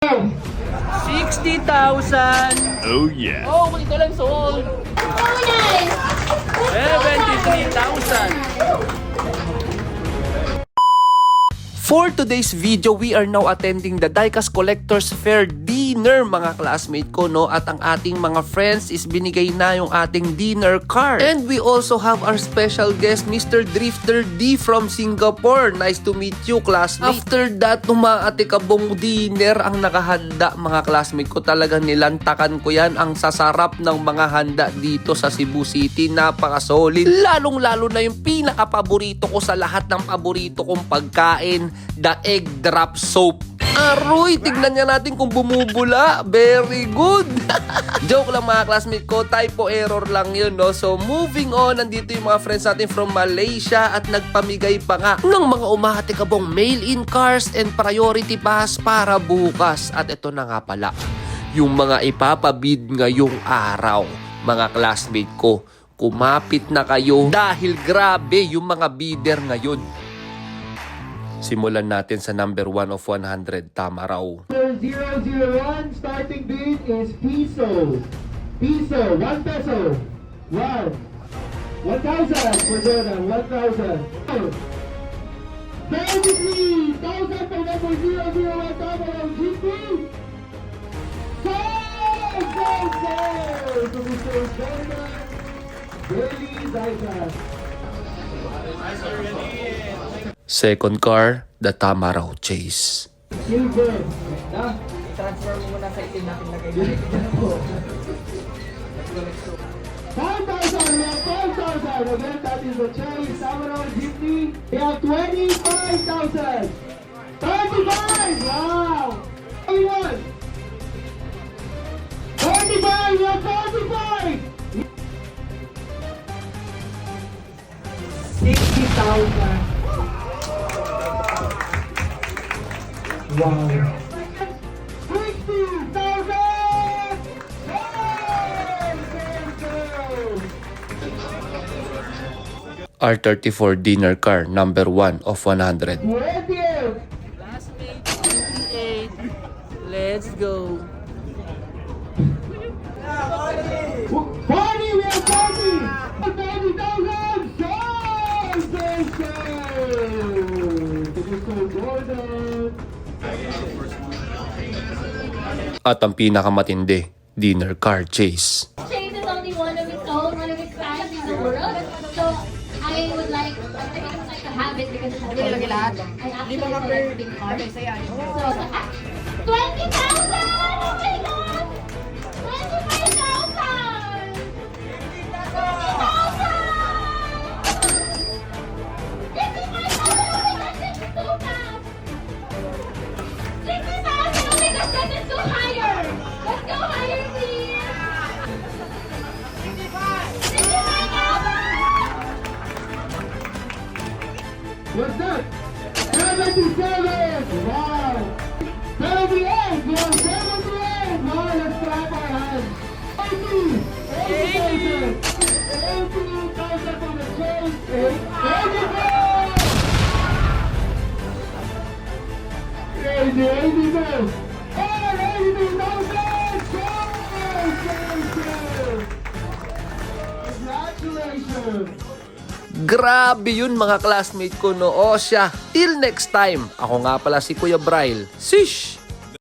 60,000. Oh yeah. Oh, ito lang sold. Oh, nice! 73,000. For today's video, we are now attending the Diecast Collectors Fair dinner, mga classmate ko, no? At ang ating mga friends is binigay na yung ating dinner card. And we also have our special guest, Mr. Drifter D from Singapore. Nice to meet you, classmate. After that, umaatikabong dinner ang nakahanda, mga classmate ko. Talagang nilantakan ko yan. Ang sasarap ng mga handa dito sa Cebu City. Napaka-solid. Lalong-lalo na yung pinaka-paborito ko sa lahat ng paborito kong pagkain, the egg drop soap. Aroy, tignan niya natin kung bumubula. Very good. Joke lang, mga classmate ko, typo error lang yun, no? So moving on, nandito yung mga friends natin from Malaysia at nagpamigay pa nga ng mga umahatikabong mail-in cars and priority pass para bukas. At ito na nga pala, yung mga ipapabid ngayong araw, mga classmate ko. Kumapit na kayo dahil grabe yung mga bidder ngayon. Simulan natin sa number 1 of 100, tama raw. 001, starting bid is piso. Piso, 1 peso. 1. 1,000 for Jordan, 1,000. 33,000 for number 001, tama raw, GP. Sold! Sold! Sold! To Mr. Jordan, Daily Diecast. Second car, the Tamaraw Chase. Silver. Na? I-transfer mo muna sa itim natin lagay dito. 5,000, we have 5,000. Again, that is the Chase Tamaraw Jeepney. We have 25,000. 35! Wow! 31! 35! We have 45! 60,000. Wow. 60,000! R34 dinner car, number 1 of 100. Classmate 28. Let's go. 40, we have 40! 30,000! Jordan! At ang pinakamatindi, dinner car chase. Chase is only one of its own, one of its kind in the world. So, I would like to have it because it's Okay, lagi lahat. I actually Di mga per... collecting cars. Okay, saya. So, 20,000! Oh my God! 25,000! 50,000! What's that? 77! Wow! 78! We have 78! Now let's clap our hands. 80! 80,000! 80,000 from the Chase! 84! Crazy, 82! And 82,000! Congratulations! Grabe yun, mga classmate ko, no? O siya, till next time. Ako nga pala si Kuya Bryle. Sish!